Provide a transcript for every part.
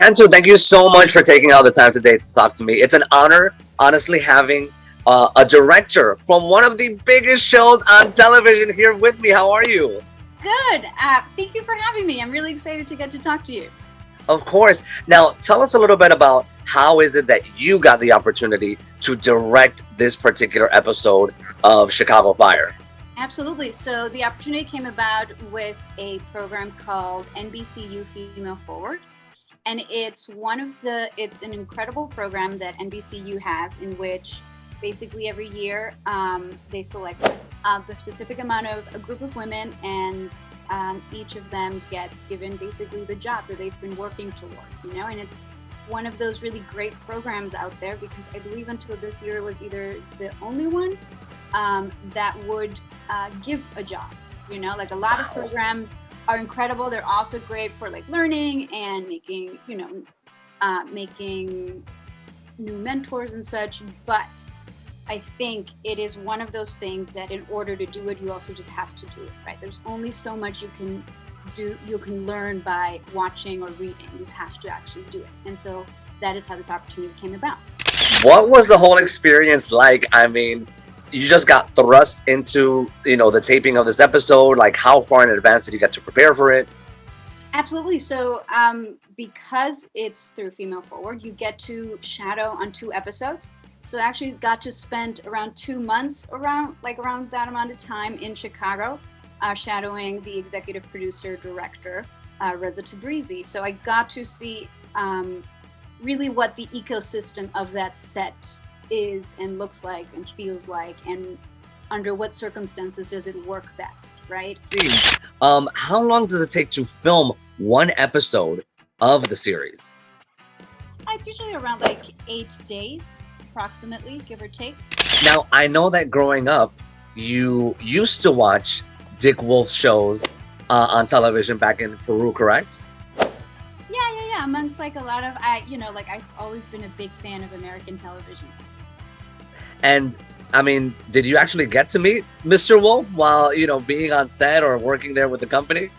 Kantu, thank you so much for taking all the time today to talk to me. It's an honor, honestly, having a director from one of the biggest shows on television here with me. How are you? Good. Thank you for having me. I'm really excited to get to talk to you. Of course. Now, tell us a little bit about how is it that you got the opportunity to direct this particular episode of Chicago Fire? Absolutely. So the opportunity came about with a program called NBCU Female Forward. And it's an incredible program that NBCU has in which basically every year they select the specific amount of a group of women, and each of them gets given basically the job that they've been working towards, and it's one of those really great programs out there because I believe until this year it was either the only one that would give a job, like a lot of programs are incredible. They're also great for like learning and making, making new mentors and such. But I think it is one of those things that in order to do it, you also just have to do it, right? There's only so much you can do, you can learn by watching or reading. You have to actually do it. And so that is how this opportunity came about. What was the whole experience like? I mean, you just got thrust into, the taping of this episode. Like, how far in advance did you get to prepare for it? Absolutely. So because it's through Female Forward, you get to shadow on 2 episodes. So I actually got to spend around 2 months around that amount of time in Chicago, shadowing the executive producer director, Reza Tabrizi. So I got to see really what the ecosystem of that set is and looks like and feels like, and under what circumstances does it work best, right? How long does it take to film one episode of the series? It's usually around like 8 days, approximately, give or take. Now, I know that growing up, you used to watch Dick Wolf's shows on television back in Peru, correct? Yeah. Amongst like a lot of, I've always been a big fan of American television. And I mean, did you actually get to meet Mr. Wolf while, being on set or working there with the company?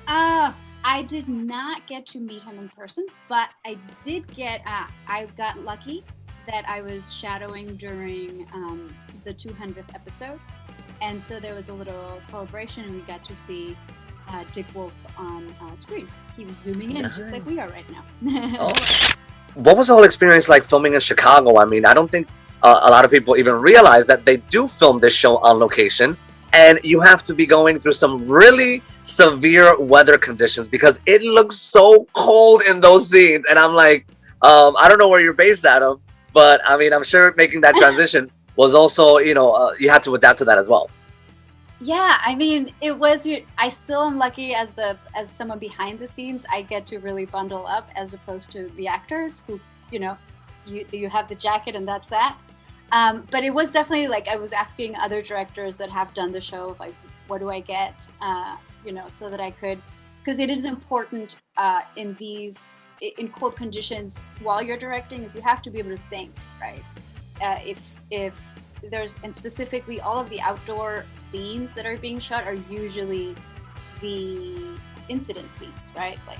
I did not get to meet him in person, but I did I got lucky that I was shadowing during the 200th episode. And so there was a little celebration and we got to see Dick Wolf on screen. He was zooming in just like we are right now. Oh. What was the whole experience like filming in Chicago? I mean, I don't think a lot of people even realize that they do film this show on location, and you have to be going through some really severe weather conditions because it looks so cold in those scenes. And I'm like, I don't know where you're based out of, but I mean, I'm sure making that transition was also, you had to adapt to that as well. Yeah, I mean, it was. I still am lucky as someone behind the scenes. I get to really bundle up as opposed to the actors who, you have the jacket and that's that. But it was definitely like I was asking other directors that have done the show, like, what do I get, so that I could, because it is important in cold conditions while you're directing, is you have to be able to think, right? If there's, and specifically all of the outdoor scenes that are being shot are usually the incident scenes, right? Like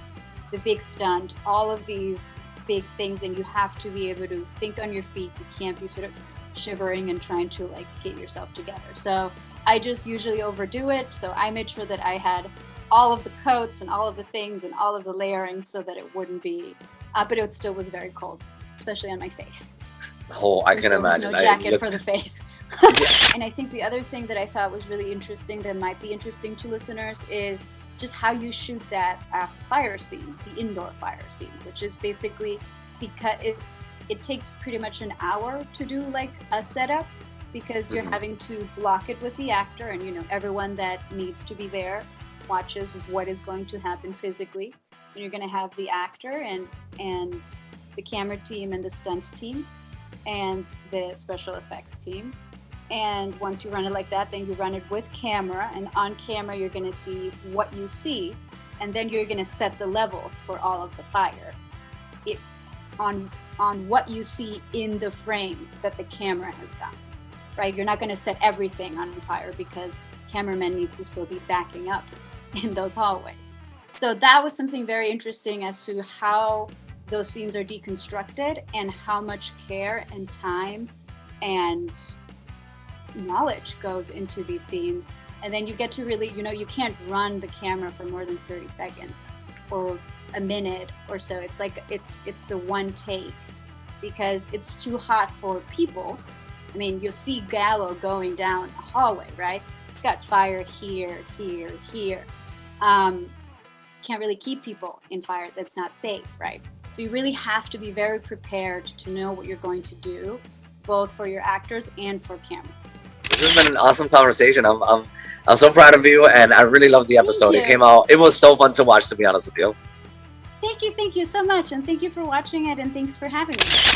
the big stunt, all of these big things, and you have to be able to think on your feet. You can't be sort of shivering and trying to like get yourself together. So I just usually overdo it. So I made sure that I had all of the coats and all of the things and all of the layering so that it wouldn't be, but it still was very cold, especially on my face. Oh, I can imagine. No jacket for the face. Yeah. And I think the other thing that I thought was really interesting that might be interesting to listeners is just how you shoot that fire scene, the indoor fire scene, which is basically because it takes pretty much an hour to do like a setup because you're having to block it with the actor, and everyone that needs to be there watches what is going to happen physically. And you're going to have the actor and the camera team and the stunt team and the special effects team. And once you run it like that, then you run it with camera, and on camera you're going to see what you see, and then you're going to set the levels for all of the fire on what you see in the frame that the camera has done, right? You're not going to set everything on fire because cameramen need to still be backing up in those hallways. So that was something very interesting as to how those scenes are deconstructed and how much care and time and knowledge goes into these scenes. And then you get to really, you can't run the camera for more than 30 seconds or a minute or so. It's like it's a one take because it's too hot for people. I mean, you'll see Gallo going down a hallway, right? It's got fire here, here, here. Can't really keep people in fire. That's not safe, right? So you really have to be very prepared to know what you're going to do, both for your actors and for camera. This has been an awesome conversation. I'm so proud of you, and I really loved the episode. It came out. It was so fun to watch, to be honest with you. Thank you so much, and thank you for watching it, and thanks for having me.